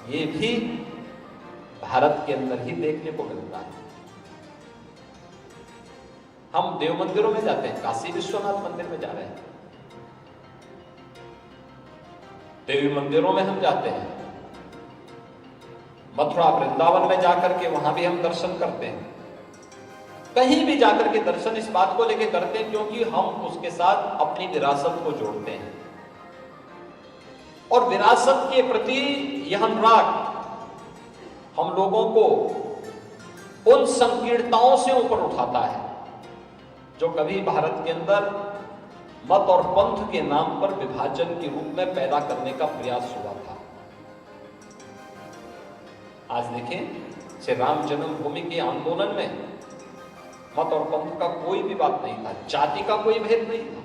ये भी भारत के अंदर ही देखने को मिलता है। हम देव मंदिरों में जाते हैं, काशी विश्वनाथ मंदिर में जा रहे हैं, देवी मंदिरों में हम जाते हैं, मथुरा वृंदावन में जाकर के वहां भी हम दर्शन करते हैं। कहीं भी जाकर के दर्शन इस बात को लेकर करते हैं क्योंकि हम उसके साथ अपनी विरासत को जोड़ते हैं और विरासत के प्रति यह अनुराग हम लोगों को उन संकीर्णताओं से ऊपर उठाता है जो कभी भारत के अंदर मत और पंथ के नाम पर विभाजन के रूप में पैदा करने का प्रयास हुआ था। आज देखें, श्री राम जन्मभूमि के आंदोलन में मत और पंथ का कोई भी बात नहीं था, जाति का कोई भेद नहीं था।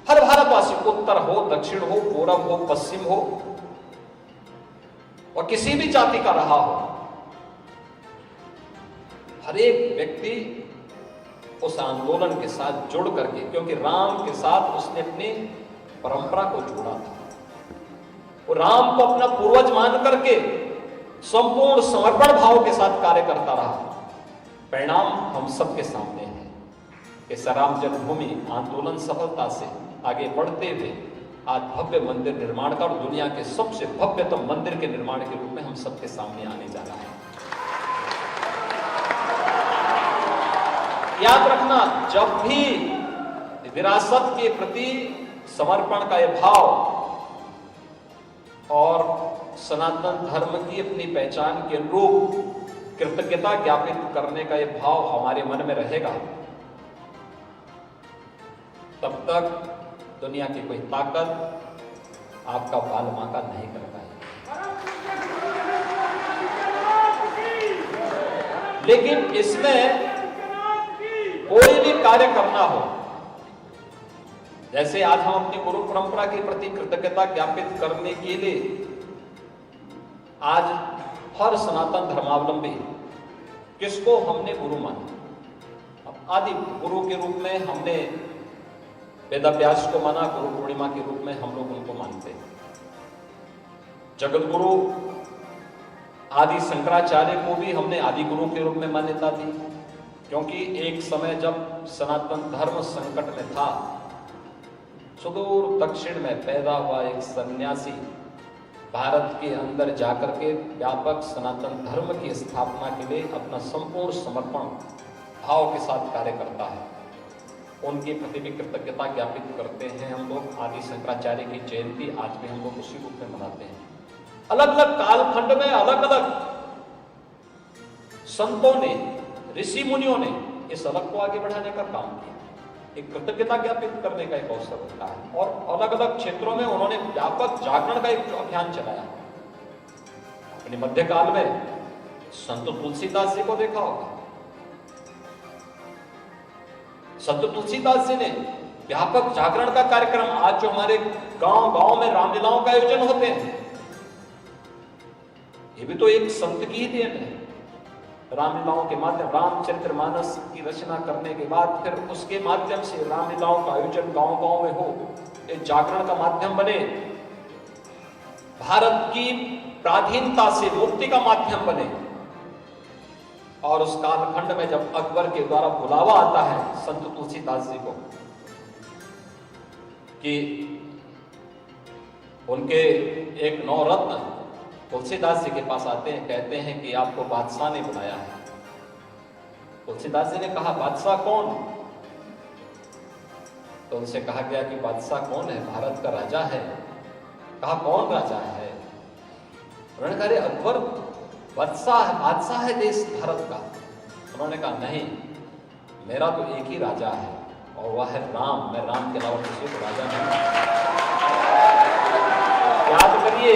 हर भारतवासी, उत्तर हो, दक्षिण हो, पूरब हो, पश्चिम हो और किसी भी जाति का रहा हो, हर एक व्यक्ति उस आंदोलन के साथ जुड़ करके, क्योंकि राम के साथ उसने अपनी परंपरा को जोड़ा था, वो राम को अपना पूर्वज मान करके संपूर्ण समर्पण भाव के साथ कार्य करता रहा। परिणाम हम सबके सामने है कि राम जन्मभूमि आंदोलन सफलता से आगे बढ़ते हुए आज भव्य मंदिर निर्माण का और दुनिया के सबसे भव्यतम मंदिर के निर्माण के रूप में हम सबके सामने आने जा रहा है। याद रखना, जब भी विरासत के प्रति समर्पण का यह भाव और सनातन धर्म की अपनी पहचान के अनुरूप कृतज्ञता ज्ञापित करने का यह भाव हमारे मन में रहेगा, तब तक दुनिया की कोई ताकत आपका बाल बांका नहीं कर पाएगी। लेकिन इसमें कोई भी कार्य करना हो, जैसे आज हम अपनी गुरु परंपरा के प्रति कृतज्ञता ज्ञापित करने के लिए आज हर सनातन धर्मावलंबी किसको हमने गुरु माना, आदि गुरु के रूप में हमने वेदव्यास को माना, गुरु पूर्णिमा के रूप में हम लोग उनको मानते हैं। जगत गुरु आदि शंकराचार्य को भी हमने आदि गुरु के रूप में मान्यता दी, क्योंकि एक समय जब सनातन धर्म संकट में था, सुदूर दक्षिण में पैदा हुआ एक सन्यासी भारत के अंदर जाकर के व्यापक सनातन धर्म की स्थापना के लिए अपना संपूर्ण समर्पण भाव के साथ कार्य करता है। उनके प्रति भी कृतज्ञता ज्ञापित करते हैं हम लोग। आदि शंकराचार्य की जयंती आज भी हम लोग उसी रूप में मनाते हैं। अलग अलग कालखंड में अलग अलग संतों ने, ऋषि मुनियों ने इस अलग को आगे बढ़ाने का काम किया, एक कृतज्ञता ज्ञापित करने का एक अवसर होता है। और अलग अलग क्षेत्रों में उन्होंने व्यापक जागरण का एक अभियान चलाया। अपने मध्यकाल में संत तुलसीदास जी को देखा होगा। संत तुलसीदास जी ने व्यापक जागरण का कार्यक्रम, आज जो हमारे गांव गांव में रामलीलाओं का आयोजन होते हैं, ये भी तो एक संत की ही देन है। रामलीलाओं के माध्यम, रामचरितमानस की रचना करने के बाद फिर उसके माध्यम से रामलीलाओं का आयोजन गांव गांव में हो, एक जागरण का माध्यम बने, भारत की प्राधीनता से मुक्ति का माध्यम बने। और उस कालखंड में जब अकबर के द्वारा बुलावा आता है संत तुलसीदास जी को कि उनके एक नवरत्न तुलसीदास जी के पास आते हैं, कहते हैं कि आपको बादशाह ने बुलाया है। तुलसीदास जी ने कहा, बादशाह कौन? तो उनसे कहा गया कि बादशाह कौन है? भारत का राजा है। कहा, कौन राजा है? उन्होंने कहा, अकबर बादशाह है देश भारत का। उन्होंने कहा, नहीं, मेरा तो एक ही राजा है और वह है राम। मैं राम के अलावा किसी को राजा नहीं। याद करिए,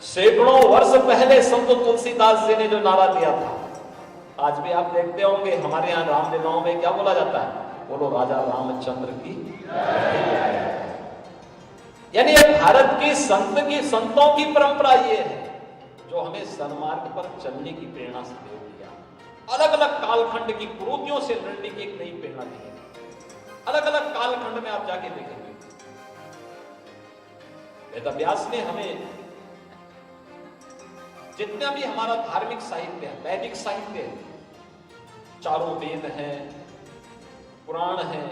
सैकड़ों वर्ष पहले संत तुलसीदास जी ने जो नारा दिया था, आज भी आप देखते होंगे हमारे यहाँ रामलीलाओं में क्या बोला जाता है? बोलो राजा रामचंद्र की। यानी भारत की संतों की परंपरा ये है जो हमें सन्मार्ग पर चलने की प्रेरणा से दे दिया। अलग अलग कालखंड की कुरीतियों से लड़ने की एक नई प्रेरणा दी। अलग अलग कालखंड में आप जाके देखेंगे, वेदव्यास ने हमें जितना भी हमारा धार्मिक साहित्य है, वैदिक साहित्य है, चारों वेद हैं, पुराण हैं,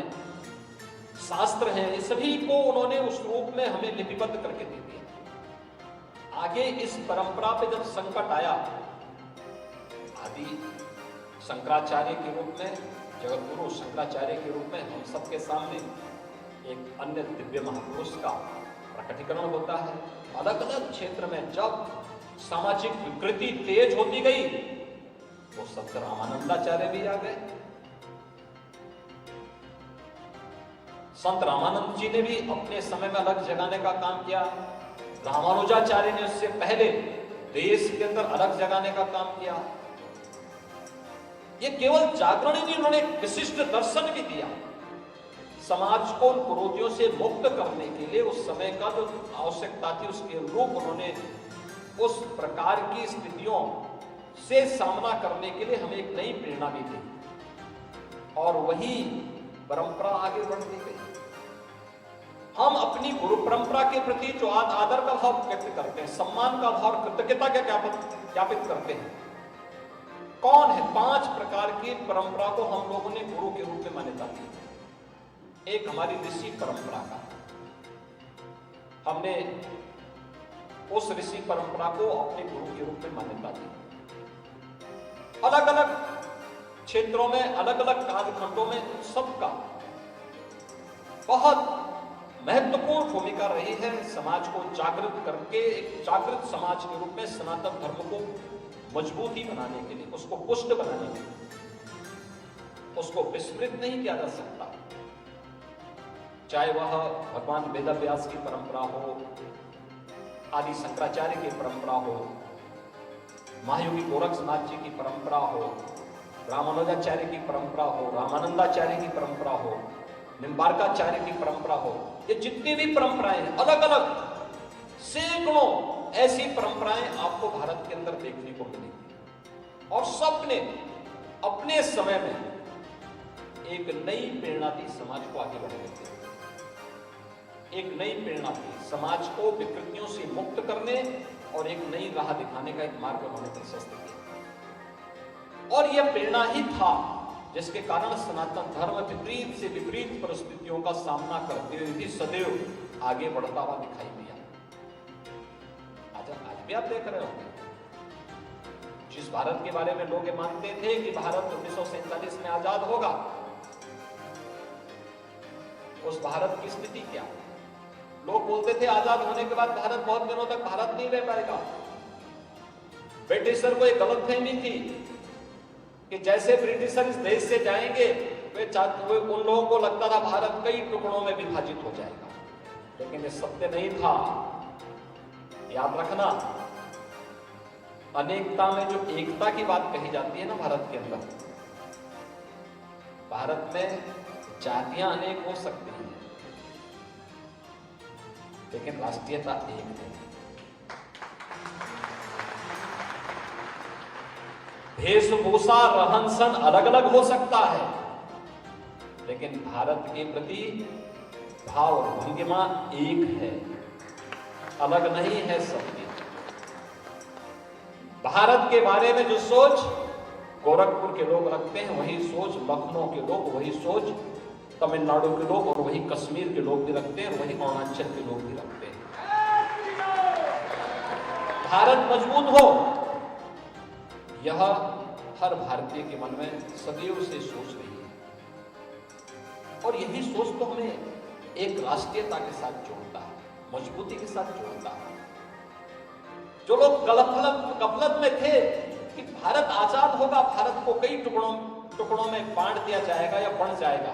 शास्त्र हैं, ये सभी को उन्होंने उस रूप में हमें लिपिबद्ध करके दे दिया। आगे इस परंपरा पे जब संकट आया, आदि शंकराचार्य के रूप में, जगतगुरु शंकराचार्य के रूप में हम सबके सामने एक अन्य दिव्य महापुरुष का प्रकटीकरण होता है। अलग अलग क्षेत्र में जब सामाजिक विकृति तेज होती गई तो संत रामानंदाचार्य भी आ गए। संत रामानंद जी ने भी अपने समय में अलग जगाने का काम किया। रामानुजाचार्य ने उससे पहले देश के अंदर अलग जगाने का काम किया। ये केवल जागरण ही नहीं, उन्होंने विशिष्ट दर्शन भी दिया। समाज को उन कुरीतियों से मुक्त करने के लिए उस समय का जो आवश्यकता थी उसके अनुरूप उन्होंने उस प्रकार की स्थितियों से सामना करने के लिए हमें एक नई प्रेरणा भी दी और वही परंपरा आगे बढ़ती गई। हम अपनी गुरु परंपरा के प्रति जो आदर का भाव व्यक्त करते हैं, सम्मान का भाव, कृतज्ञता का ज्ञापित करते हैं, कौन है? 5 प्रकार की परंपरा को हम लोगों ने गुरु के रूप में मान्यता दी। एक हमारी ऋषि परंपरा का, हमने उस ऋषि परंपरा को अपने गुरु के रूप में मान्यता दी। अलग अलग क्षेत्रों में, अलग अलग कालखंडों में सबका बहुत महत्वपूर्ण भूमिका रही है समाज को जागृत करके एक जागृत समाज के रूप में सनातन धर्म को मजबूती बनाने के लिए, उसको पुष्ट बनाने के लिए। उसको विस्मृत नहीं किया जा सकता, चाहे वह भगवान वेदव्यास की परंपरा हो, आदि शंकराचार्य की परंपरा हो, महायोगी गोरक्षनाथ जी की परंपरा हो, रामानुजाचार्य की परंपरा हो, रामानंदाचार्य की परंपरा हो, निम्बार्काचार्य की परंपरा हो। ये जितनी भी परंपराएं हैं, अलग अलग सैकड़ों ऐसी परंपराएं आपको भारत के अंदर देखने को मिलेंगी और सबने अपने समय में एक नई प्रेरणा दी समाज को आगे बढ़ने के लिए। एक नई प्रेरणा थी समाज को विकृतियों से मुक्त करने और एक नई राह दिखाने का एक मार्ग उन्होंने प्रशस्त किया। और यह प्रेरणा ही था जिसके कारण सनातन धर्म विपरीत से विपरीत परिस्थितियों का सामना करते हुए भी सदैव आगे बढ़ता हुआ दिखाई दिया। आज भी आप देख रहे होंगे, जिस भारत के बारे में लोग मानते थे कि भारत 1947 में आजाद होगा, उस भारत की स्थिति क्या? लोग बोलते थे आजाद होने के बाद भारत बहुत दिनों तक भारत नहीं रह पाएगा। ब्रिटिशर को एक गलतफहमी थी कि जैसे ब्रिटिशर इस देश से जाएंगे वे उन लोगों को लगता था भारत कई टुकड़ों में विभाजित हो जाएगा, लेकिन ये सत्य नहीं था। याद रखना, अनेकता में जो एकता की बात कही जाती है ना भारत के अंदर, भारत में जातियां अनेक हो सकती हैं लेकिन राष्ट्रीयता एक है। वेशभूषा, रहन सहन अलग अलग हो सकता है लेकिन भारत के प्रति भाव और भंगिमा एक है, अलग नहीं है सबकी। भारत के बारे में जो सोच गोरखपुर के लोग रखते हैं वही सोच लखनऊ के लोग, वही सोच तमिलनाडु के लोग और वही कश्मीर के लोग भी रखते हैं और वही अरुणाचल के लोग भी रखते हैं। भारत मजबूत हो, यह हर भारतीय के मन में सदैव से सोच रही है और यही सोच तो हमें एक राष्ट्रीयता के साथ जोड़ता है, मजबूती के साथ जोड़ता है। जो लोग गफलत में थे कि भारत आजाद होगा, भारत को कई टुकड़ों में बांट दिया जाएगा या बंट जाएगा,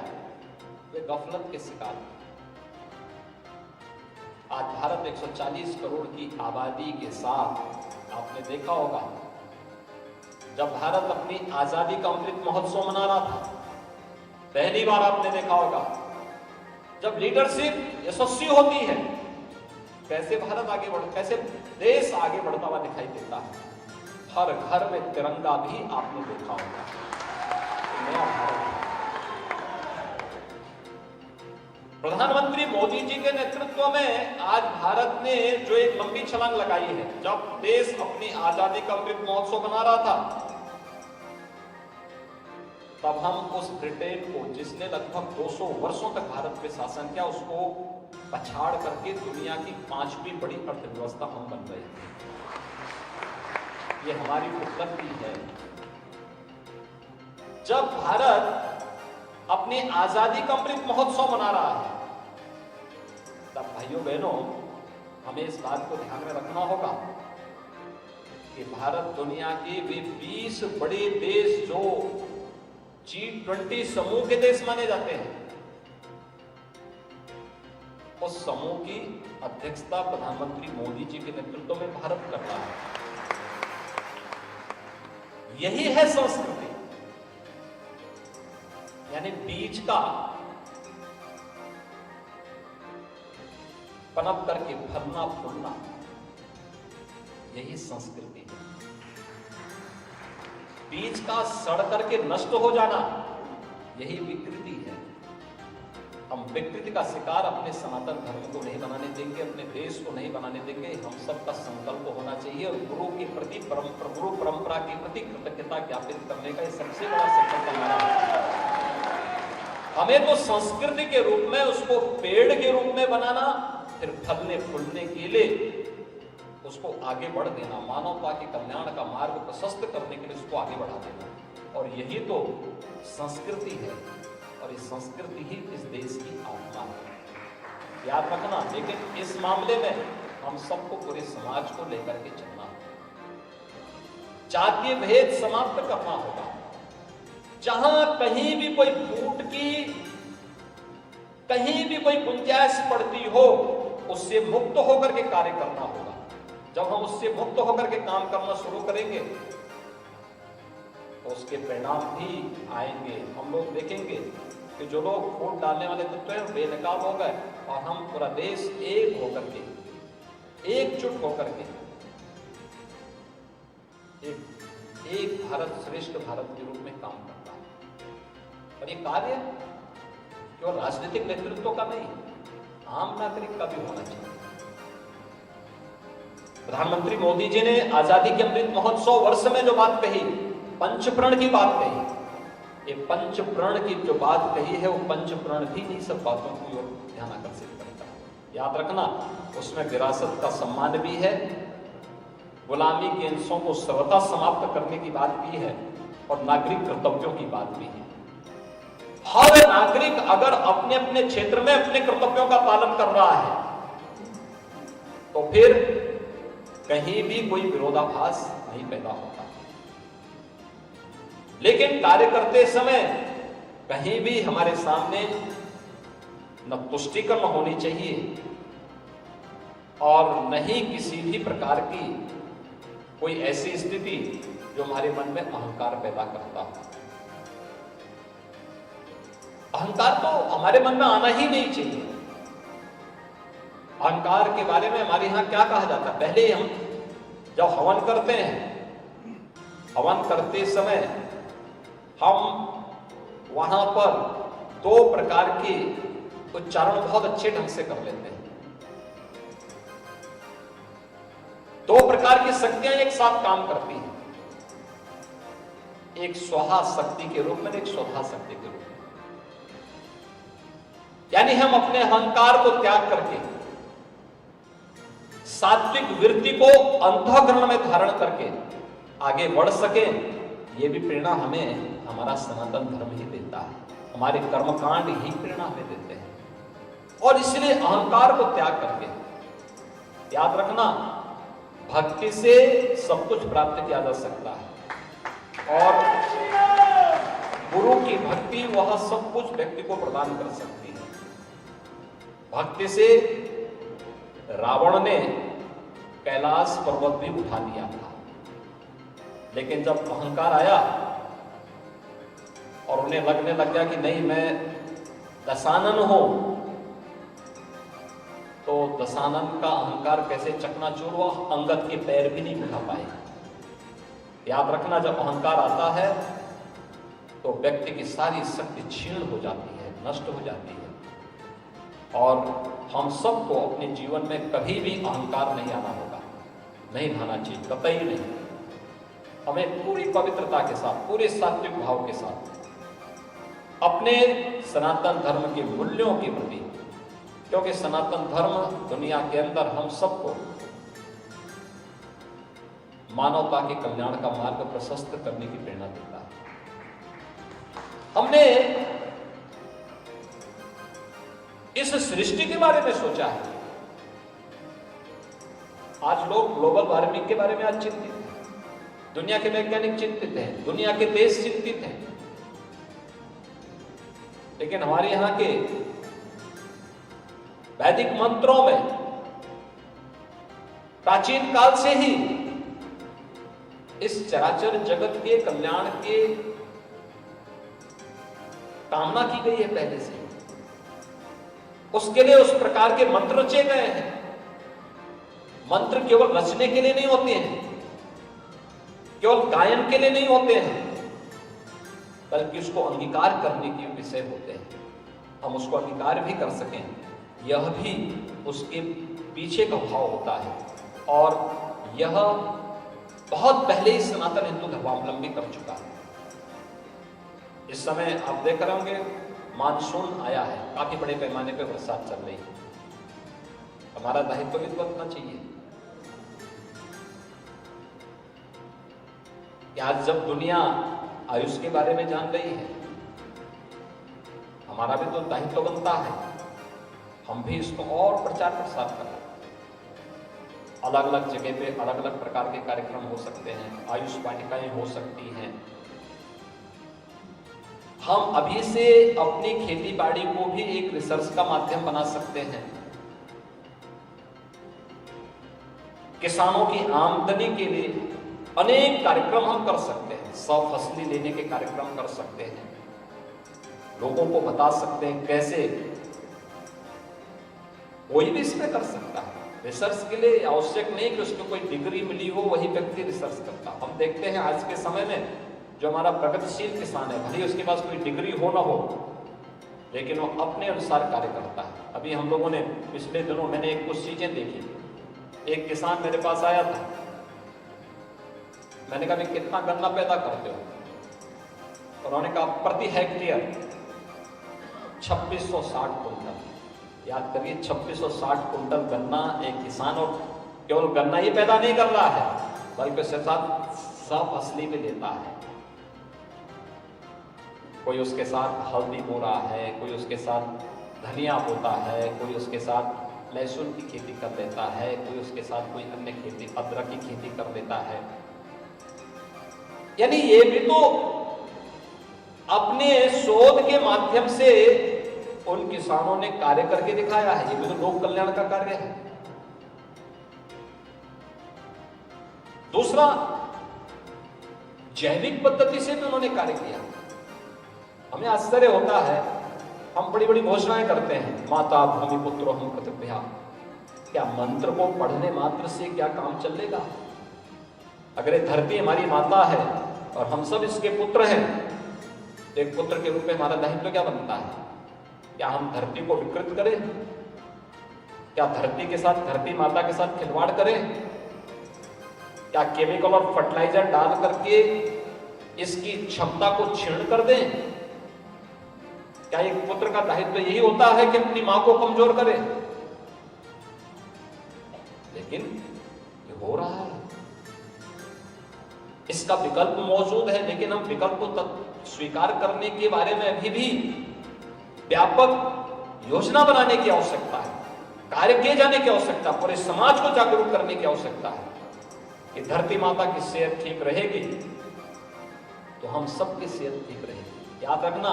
वे गफलत के शिकार हैं। आज भारत 140 करोड़ की आबादी के साथ आपने देखा होगा, जब भारत अपनी आजादी का अमृत महोत्सव मना रहा था, पहली बार आपने देखा होगा जब लीडरशिप यशस्वी होती है कैसे भारत आगे कैसे देश आगे बढ़ता हुआ दिखाई देता है। हर घर में तिरंगा भी आपने देखा होगा। नया भारत प्रधानमंत्री मोदी जी के नेतृत्व में आज भारत ने जो एक लंबी छलांग लगाई है, जब देश अपनी आजादी का अमृत महोत्सव मना रहा था, तब हम उस ब्रिटेन को, जिसने लगभग 200 वर्षों तक भारत पे शासन किया, उसको पछाड़ करके दुनिया की 5वीं बड़ी अर्थव्यवस्था हम बन रहे हैं। ये हमारी उपलब्धि है। जब भारत अपनी आजादी का अमृत महोत्सव मना रहा है, तब भाइयों बहनों, हमें इस बात को ध्यान में रखना होगा कि भारत दुनिया के वे 20 बड़े देश जो G20 समूह के देश माने जाते हैं, उस समूह की अध्यक्षता प्रधानमंत्री मोदी जी के नेतृत्व में भारत कर रहा है। यही है संस्कृति, यानी बीज का पनप करके फलना फूलना, यही संस्कृति है। बीज का सड़ करके नष्ट हो जाना, यही विकृति है। हम विकृति का शिकार अपने सनातन धर्म को नहीं बनाने देंगे, अपने देश को नहीं बनाने देंगे। हम सबका संकल्प होना चाहिए और गुरु के प्रति, गुरु परंपरा के प्रति कृतज्ञता ज्ञापित करने का ये सबसे बड़ा संकल्प हमारा है। हमें तो संस्कृति के रूप में उसको पेड़ के रूप में बनाना, फिर फलने फूलने के लिए उसको आगे बढ़ देना, मानवता के कल्याण का मार्ग प्रशस्त करने के लिए उसको आगे बढ़ा देना, और यही तो संस्कृति है। और इस संस्कृति ही इस देश की आत्मा है, याद रखना। लेकिन इस मामले में हम सबको, पूरे समाज को लेकर के चलना, जातीय भेद समाप्त करना होगा। जहां कहीं भी कोई फूट की, कहीं भी कोई गुंजाइश पड़ती हो, उससे मुक्त होकर के कार्य करना होगा। जब हम उससे मुक्त होकर के काम करना शुरू करेंगे तो उसके परिणाम भी आएंगे। हम लोग देखेंगे कि जो लोग वोट डालने वाले तत्व हैं बेनकाब हो गए, और हम पूरा देश एक होकर के, एकजुट होकर के एक भारत श्रेष्ठ भारत के रूप में काम करता है। और ये कार्य केवल राजनीतिक नेतृत्व का नहीं, आम नागरिक का भी होना चाहिए। प्रधानमंत्री मोदी जी ने आजादी के अमृत महोत्सव वर्ष में जो बात कही, पंचप्रण की बात कही, ये पंचप्रण की जो बात कही है, वो पंचप्रण भी नहीं सब बातों की ओर ध्यान आकर्षित करता है। याद रखना, उसमें विरासत का सम्मान भी है, गुलामी के अंशों को सर्वथा समाप्त करने की बात भी है, और नागरिक कर्तव्यों की बात भी है। हर नागरिक अगर अपने अपने क्षेत्र में अपने कर्तव्यों का पालन कर रहा है, तो फिर कहीं भी कोई विरोधाभास नहीं पैदा होता। लेकिन कार्य करते समय कहीं भी हमारे सामने न तुष्टिकरण होनी चाहिए, और न ही किसी भी प्रकार की कोई ऐसी स्थिति जो हमारे मन में अहंकार पैदा करता हो। अहंकार तो हमारे मन में आना ही नहीं चाहिए। अहंकार के बारे में हमारे यहां क्या कहा जाता है? पहले हम जब हवन करते हैं, हवन करते समय हम वहां पर 2 प्रकार के उच्चारण बहुत अच्छे ढंग से कर लेते हैं। 2 प्रकार की शक्तियां एक साथ काम करती हैं, एक स्वाहा शक्ति के रूप में, एक स्वधा शक्ति के रूप में। यानी हम अपने अहंकार को त्याग करके सात्विक वृत्ति को अंतःकरण में धारण करके आगे बढ़ सके, ये भी प्रेरणा हमें हमारा सनातन धर्म ही देता है, हमारे कर्मकांड ही प्रेरणा हमें देते हैं। और इसलिए अहंकार को त्याग करके, याद रखना, भक्ति से सब कुछ प्राप्त किया जा सकता है, और गुरु की भक्ति वह सब कुछ व्यक्ति को प्रदान कर सकती है। भक्ति से रावण ने कैलाश पर्वत भी उठा लिया था, लेकिन जब अहंकार आया और उन्हें लगने लग गया कि नहीं, मैं दशानन हूं, तो दशानन का अहंकार कैसे चकनाचूर हुआ, अंगद के पैर भी नहीं उठा पाए। याद रखना, जब अहंकार आता है तो व्यक्ति की सारी शक्ति क्षीण हो जाती है, नष्ट हो जाती है। और हम सबको अपने जीवन में कभी भी अहंकार नहीं आना होगा, नहीं आना चाहिए, कतई नहीं। हमें पूरी पवित्रता के साथ, पूरे सात्विक भाव के साथ अपने सनातन धर्म के मूल्यों के प्रति, क्योंकि सनातन धर्म दुनिया के अंदर हम सबको मानवता के कल्याण का मार्ग प्रशस्त करने की प्रेरणा देता है। हमने इस सृष्टि के बारे में सोचा है। आज लोग ग्लोबल वार्मिंग के बारे में आज चिंतित हैं, दुनिया के वैज्ञानिक चिंतित हैं, दुनिया के देश चिंतित हैं, लेकिन हमारे यहां के वैदिक मंत्रों में प्राचीन काल से ही इस चराचर जगत के कल्याण के कामना की गई है पहले से। उसके लिए उस प्रकार के मंत्र रचे गए हैं। मंत्र केवल रचने के लिए नहीं होते हैं, केवल गायन के लिए नहीं होते हैं, बल्कि उसको अंगीकार करने के विषय होते हैं। हम उसको अंगीकार भी कर सकें, यह भी उसके पीछे का भाव होता है। और यह बहुत पहले ही सनातन हिंदू धर्मावलंबी कर चुका है। इस समय आप देख रहे होंगे मानसून आया है, काफी बड़े पैमाने पर बरसात चल रही है। हमारा दायित्व भी बरतना चाहिए कि आज जब दुनिया आयुष के बारे में जान रही है, हमारा भी तो दायित्व बनता है, हम भी इसको और प्रचार प्रसार करें। अलग अलग जगह पे अलग अलग प्रकार के कार्यक्रम हो सकते हैं, आयुष वाटिकाएं हो सकती हैं। हम अभी से अपनी खेती बाड़ी को भी एक रिसर्च का माध्यम बना सकते हैं। किसानों की आमदनी के लिए अनेक कार्यक्रम हम कर सकते हैं, सफसली लेने के कार्यक्रम कर सकते हैं, लोगों को बता सकते हैं कैसे। कोई भी इसमें कर सकता है। रिसर्च के लिए आवश्यक नहीं कि उसको कोई डिग्री मिली हो वही व्यक्ति रिसर्च करता। हम देखते हैं आज के समय में जो हमारा प्रगतिशील किसान है, भले उसके पास कोई डिग्री हो ना हो, लेकिन वो अपने अनुसार कार्य करता है। अभी हम लोगों ने पिछले दिनों मैंने एक कुछ चीजें देखी। एक किसान मेरे पास आया था, मैंने कहा कितना गन्ना पैदा करते हो? उन्होंने कहा प्रति हेक्टेयर 2660 कुंटल। याद करिए 2660 कुंटल गन्ना एक किसान, और केवल गन्ना ही पैदा नहीं कर रहा है बल्कि उसके साथ सफसली भी लेता है। कोई उसके साथ हल्दी बो रहा है, कोई उसके साथ धनिया बोता है, कोई उसके साथ लहसुन की खेती कर देता है, कोई उसके साथ कोई अन्य खेती, अदरक की खेती कर देता है। यानी ये भी तो अपने शोध के माध्यम से उन किसानों ने कार्य करके दिखाया है। ये भी तो लोक कल्याण का कार्य है। दूसरा, जैविक पद्धति से भी उन्होंने कार्य किया। हमें आश्चर्य होता है, हम बड़ी बड़ी घोषणाएं करते हैं, माता भूमि पुत्रो हम प्रतिभ्या। क्या मंत्र को पढ़ने मात्र से क्या काम चलेगा? अगर ये धरती हमारी माता है और हम सब इसके पुत्र हैं, तो एक पुत्र के रूप में हमारा दायित्व क्या बनता है? क्या हम धरती को विकृत करें? क्या धरती के साथ, धरती माता के साथ खिलवाड़ करें? क्या केमिकल और फर्टिलाइजर डाल करके इसकी क्षमता को क्षीण कर दें? क्या एक पुत्र का दायित्व यही होता है कि अपनी मां को कमजोर करे? लेकिन ये हो रहा है। इसका विकल्प मौजूद है, लेकिन हम विकल्प को स्वीकार करने के बारे में अभी भी व्यापक योजना बनाने की आवश्यकता है, कार्य किए जाने की आवश्यकता, पूरे समाज को जागरूक करने की आवश्यकता है कि धरती माता की सेहत ठीक रहेगी तो हम सबकी सेहत ठीक रहेगी। याद रखना,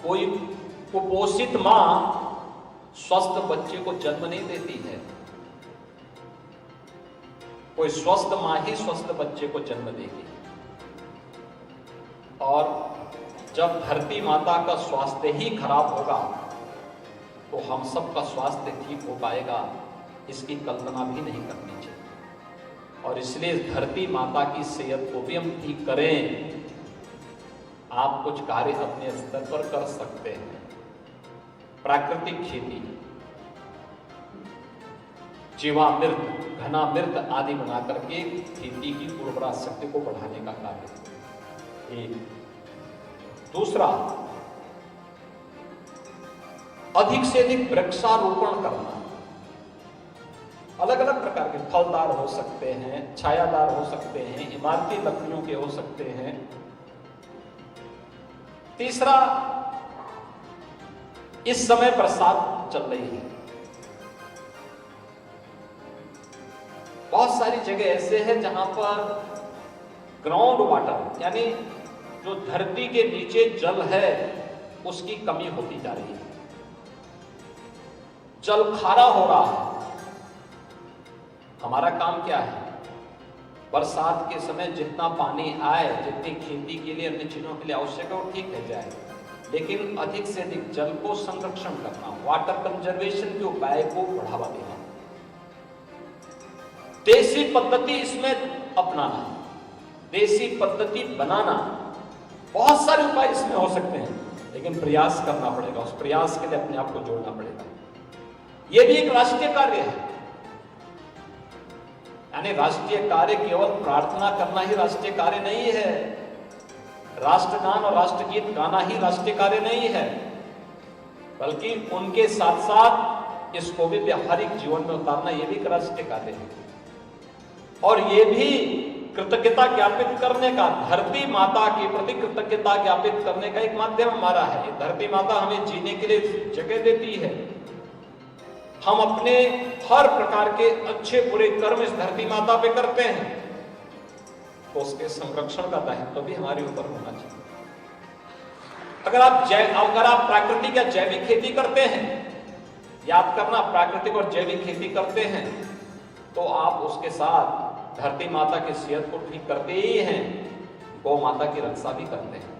कोई कुपोषित मां स्वस्थ बच्चे को जन्म नहीं देती है, कोई स्वस्थ मां ही स्वस्थ बच्चे को जन्म देगी। और जब धरती माता का स्वास्थ्य ही खराब होगा तो हम सबका स्वास्थ्य ठीक हो पाएगा, इसकी कल्पना भी नहीं करनी चाहिए। और इसलिए धरती माता की सेहत को भी हम ठीक करें। आप कुछ कार्य अपने स्तर पर कर सकते हैं। प्राकृतिक खेती, जीवामृत, घनामृत आदि बना करके खेती की उर्वरा शक्ति को बढ़ाने का कार्य। एक दूसरा, अधिक से अधिक वृक्षारोपण करना। अलग अलग प्रकार के फलदार हो सकते हैं, छायादार हो सकते हैं, इमारती लकड़ियों के हो सकते हैं। तीसरा, इस समय बरसात चल रही है, बहुत सारी जगह ऐसे हैं जहां पर ग्राउंड वाटर यानी जो धरती के नीचे जल है उसकी कमी होती जा रही है, जल खारा हो रहा है। हमारा काम क्या है? बरसात के समय जितना पानी आए, जितनी खेती के लिए अन्य चीजों के लिए आवश्यक है वो ठीक है जाए, लेकिन अधिक से अधिक जल को संरक्षण करना, वाटर कंजर्वेशन के उपाय को बढ़ावा देना, देसी पद्धति इसमें अपनाना, देसी पद्धति बनाना। बहुत सारे उपाय इसमें हो सकते हैं, लेकिन प्रयास करना पड़ेगा, उस प्रयास के लिए अपने आप को जोड़ना पड़ेगा। यह भी एक राष्ट्रीय कार्य है, यानी राष्ट्रीय कार्य केवल प्रार्थना करना ही राष्ट्रीय कार्य नहीं है, राष्ट्रगान और राष्ट्रगीत गाना ही राष्ट्रीय कार्य नहीं है, बल्कि उनके साथ साथ इसको भी व्यावहारिक जीवन में उतारना यह भी एक राष्ट्रीय कार्य है। और यह भी कृतज्ञता ज्ञापित करने का, धरती माता के प्रति कृतज्ञता ज्ञापित करने का एक माध्यम हमारा है। ये धरती माता हमें जीने के लिए जगह देती है, हम अपने हर प्रकार के अच्छे बुरे कर्म इस धरती माता पे करते हैं, तो उसके संरक्षण का दायित्व भी हमारे ऊपर होना चाहिए। अगर आप प्राकृतिक या जैविक खेती करते हैं, याद करना, प्राकृतिक और जैविक खेती करते हैं, तो आप उसके साथ धरती माता की सेहत को ठीक करते ही हैं, गौ माता की रक्षा भी करते हैं,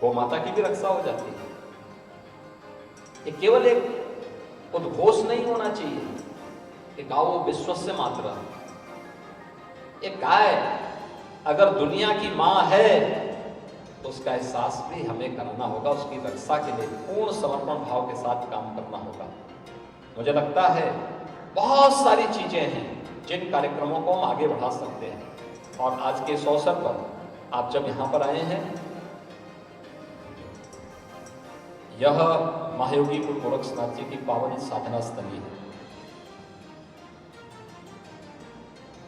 गौ माता की भी रक्षा हो जाती है। ये केवल एक उद्घोष नहीं होना चाहिए कि गाओ विश्वस्य मातरः। एक गाय अगर दुनिया की मां है तो उसका एहसास भी हमें करना होगा, उसकी रक्षा के लिए पूर्ण समर्पण भाव के साथ काम करना होगा। मुझे लगता है बहुत सारी चीजें हैं जिन कार्यक्रमों को हम आगे बढ़ा सकते हैं, और आज के इस अवसर पर आप जब यहां पर आए हैं, यह महायोगी गुरु गोरक्षनाथ जी की पावन साधना स्थली है।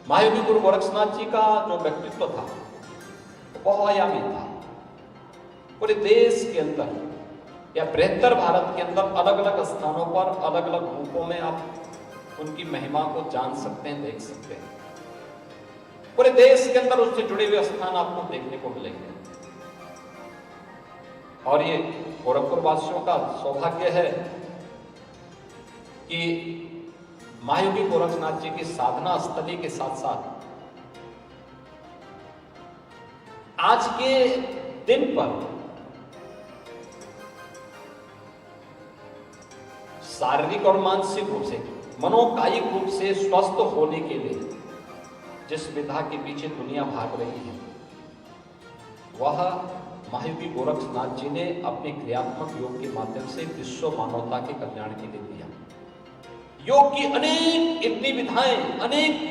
महायोगी गुरु गोरक्षनाथ जी का जो व्यक्तित्व था वो बहुआयामी था। पूरे देश के अंदर या बृहत्तर भारत के अंदर अलग अलग स्थानों पर अलग अलग रूपों में आप उनकी महिमा को जान सकते हैं, देख सकते हैं। पूरे देश के अंदर उससे जुड़े हुए स्थान आपको देखने को मिलेंगे, और ये गोरखपुर वासियों का सौभाग्य है कि महायोगी गोरक्षनाथ जी की साधना स्थली के साथ साथ आज के दिन पर शारीरिक और मानसिक रूप से, मनोकायिक रूप से स्वस्थ होने के लिए जिस विधा के पीछे दुनिया भाग रही है, वह महायोगी गोरक्षनाथ जी ने अपने क्रियात्मक योग के माध्यम से विश्व मानवता के कल्याण के लिए दिया। योग की अनेक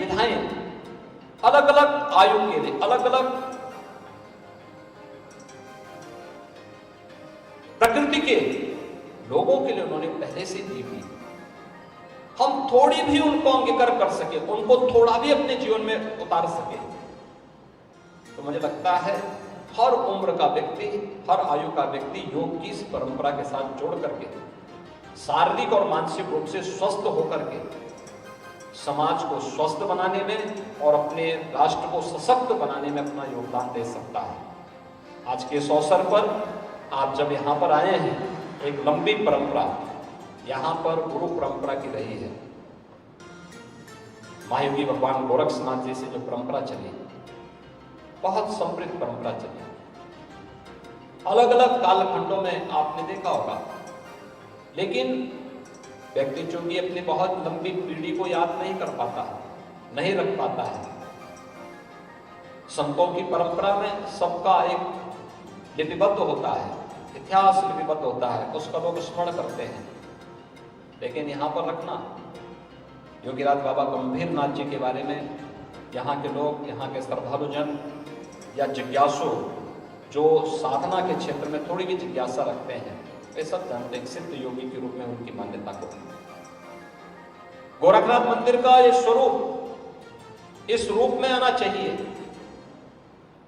विधाएं अलग अलग आयु के लिए, अलग अलग प्रकृति के लोगों के लिए उन्होंने पहले से दी हुई। हम थोड़ी भी उनको अंगीकार कर सके, उनको थोड़ा भी अपने जीवन में उतार सके, तो मुझे लगता है हर उम्र का व्यक्ति, हर आयु का व्यक्ति योग की इस परंपरा के साथ जोड़ करके शारीरिक और मानसिक रूप से स्वस्थ होकर के समाज को स्वस्थ बनाने में और अपने राष्ट्र को सशक्त बनाने में अपना योगदान दे सकता है। आज के इस अवसर पर आप जब यहाँ पर आए हैं, एक लंबी परंपरा यहाँ पर गुरु परंपरा की रही है। महायोगी भगवान गोरक्षनाथ जी से जो परंपरा चली, बहुत समृद्ध परंपरा चली। अलग अलग कालखंडों में आपने देखा होगा, लेकिन व्यक्ति चूंकि अपनी बहुत लंबी पीढ़ी को याद नहीं कर पाता है, नहीं रख पाता है। संतों की परंपरा में सबका एक लिपिबद्ध होता है, इतिहास लिपिबद्ध होता है, उसका लोग स्मरण करते हैं। लेकिन यहां पर रखना, योगीराज बाबा गंभीर नाथ जी के बारे में यहाँ के लोग, यहाँ के श्रद्धालुजन या जिज्ञासु जो साधना के क्षेत्र में थोड़ी भी जिज्ञासा रखते हैं, वे सब जानते हैं सिद्ध योगी के रूप में उनकी मान्यता को। गोरखनाथ मंदिर का ये स्वरूप इस रूप में आना चाहिए।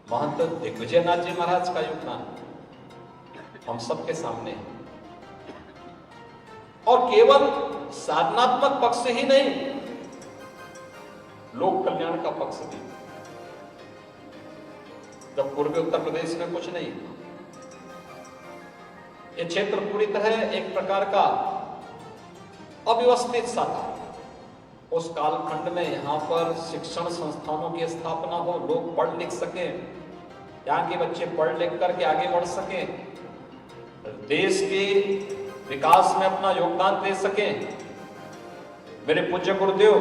महंत दिग्विजय नाथ जी महाराज का योगदान हम सबके सामने है, और केवल साधनात्मक पक्ष ही नहीं, लोक कल्याण का पक्ष भी। जब पूर्वी उत्तर प्रदेश में कुछ नहीं, ये क्षेत्र पूरी तरह एक प्रकार का अव्यवस्थित सा था। उस कालखंड में यहां पर शिक्षण संस्थानों की स्थापना हो, लोग पढ़ लिख सके, यहाँ के बच्चे पढ़ लिख करके आगे बढ़ सके, देश के विकास में अपना योगदान दे सके। मेरे पूज्य गुरुदेव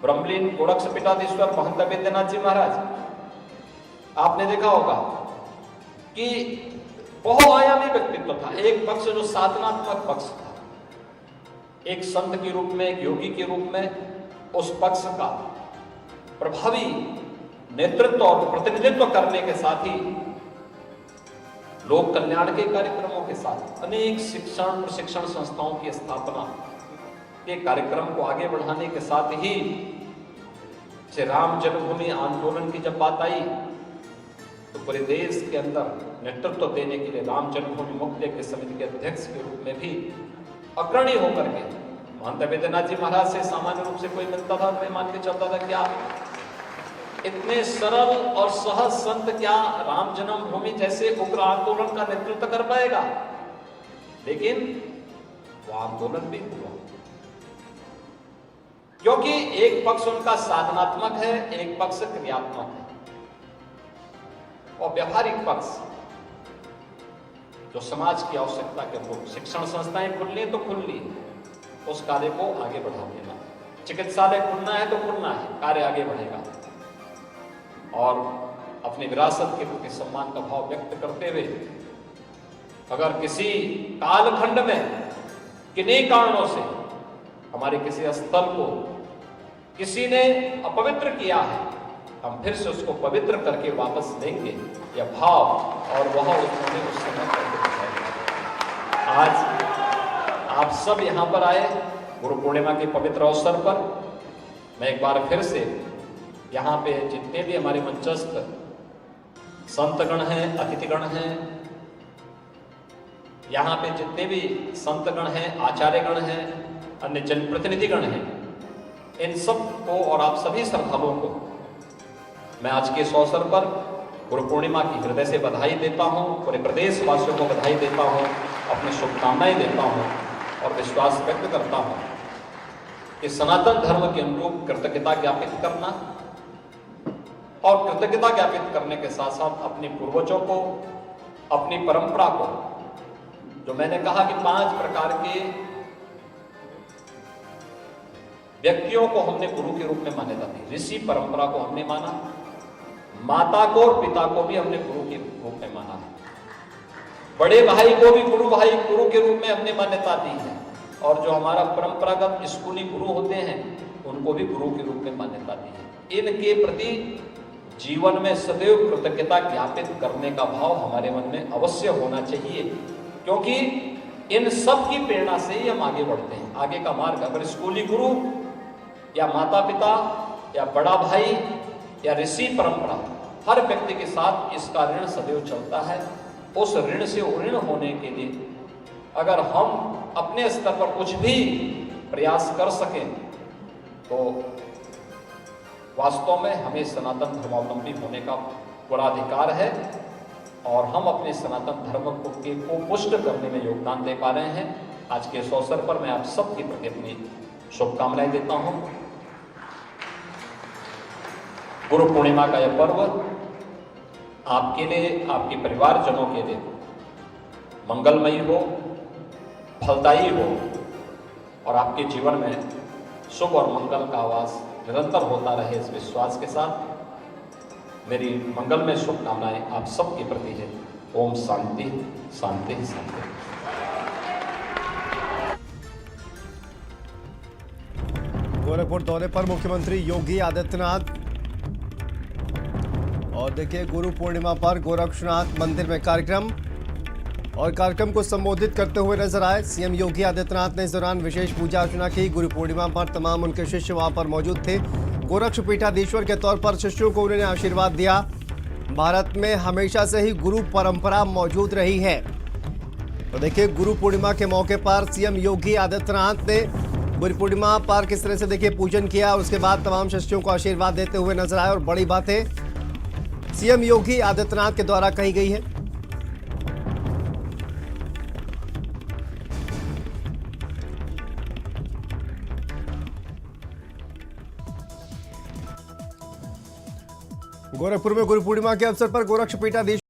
ब्रह्मलीन गोरक्ष पीठाधीश्वर महंत वैद्यनाथ जी महाराज, आपने देखा होगा कि बहुआयामी व्यक्तित्व था। एक पक्ष जो साधनात्मक पक्ष था, एक संत के रूप में, एक योगी के रूप में उस पक्ष का प्रभावी नेतृत्व और प्रतिनिधित्व करने के साथ ही लोक कल्याण के कार्यक्रमों के साथ अनेक शिक्षण प्रशिक्षण संस्थाओं की स्थापना के कार्यक्रम को आगे बढ़ाने के साथ ही श्री राम जन्मभूमि आंदोलन की जब बात आई तो पूरे देश के अंदर नेतृत्व देने के लिए राम जन्मभूमि मुक्ति के समिति के अध्यक्ष के रूप में भी अग्रणी होकर के महंत वैद्यनाथ जी महाराज से सामान्य रूप से कोई मिलता था, मैं मान के चलता था क्या इतने सरल और सहज संत क्या राम जन्मभूमि जैसे उग्र आंदोलन का नेतृत्व कर पाएगा। लेकिन वो आंदोलन भी हुआ, क्योंकि एक पक्ष उनका साधनात्मक है, एक पक्ष क्रियात्मक है, और व्यवहारिक पक्ष जो समाज की आवश्यकता के अनुरूप शिक्षण संस्थाएं खुलनी है तो खुलनी है, उस कार्य को आगे बढ़ा देना। चिकित्सालय खुलना है तो खुलना है, कार्य आगे बढ़ेगा। और अपनी विरासत के प्रति सम्मान का भाव व्यक्त करते हुए अगर किसी कालखंड में किन्हीं कारणों से हमारे किसी स्थल को किसी ने अपवित्र किया है, हम फिर से उसको पवित्र करके वापस लेंगे, यह भाव और वह उन्होंने उस समय करके दिखाया। आज आप सब यहाँ पर आए गुरु पूर्णिमा के पवित्र अवसर पर। मैं एक बार फिर से यहाँ पे जितने भी हमारे मंचस्थ संतगण हैं, अतिथिगण हैं, यहाँ पे जितने भी संतगण हैं, आचार्यगण हैं, अन्य जनप्रतिनिधिगण हैं, इन सब को और आप सभी श्रद्धालुओं को मैं आज के इस अवसर पर गुरु पूर्णिमा की हृदय से बधाई देता हूँ। पूरे प्रदेश वासियों को बधाई देता हूँ, अपनी शुभकामनाएं देता हूँ और विश्वास व्यक्त करता हूँ कि सनातन धर्म के अनुरूप कृतज्ञता ज्ञापित करना और कृतज्ञता ज्ञापित करने के साथ साथ अपने पूर्वजों को, अपनी परंपरा को, जो मैंने कहा कि 5 प्रकार के व्यक्तियों को हमने गुरु के रूप में मान्यता दी। ऋषि परंपरा को हमने माना, माता को और पिता को भी हमने गुरु के रूप में माना है, बड़े भाई को भी गुरु के रूप में हमने मान्यता दी है, और जो हमारा परंपरागत स्कूली गुरु होते हैं उनको भी गुरु के रूप में मान्यता दी है। इनके प्रति जीवन में सदैव कृतज्ञता ज्ञापित करने का भाव हमारे मन में अवश्य होना चाहिए, क्योंकि इन सब की प्रेरणा से ही हम आगे बढ़ते हैं। आगे का मार्ग अगर स्कूली गुरु या माता पिता या बड़ा भाई या ऋषि परंपरा, हर व्यक्ति के साथ इसका ऋण सदैव चलता है। उस ऋण से ऋण होने के लिए अगर हम अपने स्तर पर कुछ भी प्रयास कर सकें तो वास्तव में हमें सनातन धर्मावलंबी होने का पूरा अधिकार है, और हम अपने सनातन धर्म को पुष्ट करने में योगदान दे पा रहे हैं। आज के इस अवसर पर मैं आप सबके प्रति अपनी शुभकामनाएं देता हूं। गुरु पूर्णिमा का यह पर्व आपके लिए, आपके परिवारजनों के लिए मंगलमयी हो, फलदायी हो, और आपके जीवन में शुभ और मंगल का आवास निरंतर होता रहे, इस विश्वास के साथ मेरी मंगलमय शुभकामनाएं आप सबके प्रति है। ओम शांति शांति शांति। गोरखपुर दौरे पर मुख्यमंत्री योगी आदित्यनाथ। और देखिए, गुरु पूर्णिमा पर गोरक्षनाथ मंदिर में कार्यक्रम और कार्यक्रम को संबोधित करते हुए नजर आए सीएम योगी आदित्यनाथ ने इस दौरान विशेष पूजा अर्चना की। गुरु पूर्णिमा पर तमाम उनके शिष्य वहां पर मौजूद थे। गोरक्ष पीठाधीश्वर के तौर पर शिष्यों को उन्होंने आशीर्वाद दिया। भारत में हमेशा से ही गुरु परंपरा मौजूद रही है। तो देखिए, गुरु पूर्णिमा के मौके पर सीएम योगी आदित्यनाथ ने गुरु पूर्णिमा पर किस तरह से देखिए पूजन किया, उसके बाद तमाम शिष्यों को आशीर्वाद देते हुए नजर आए। और बड़ी बातें सीएम योगी आदित्यनाथ के द्वारा कही गई है। गोरखपुर में गुरु पूर्णिमा के अवसर पर गोरक्ष पीठाधीश्वर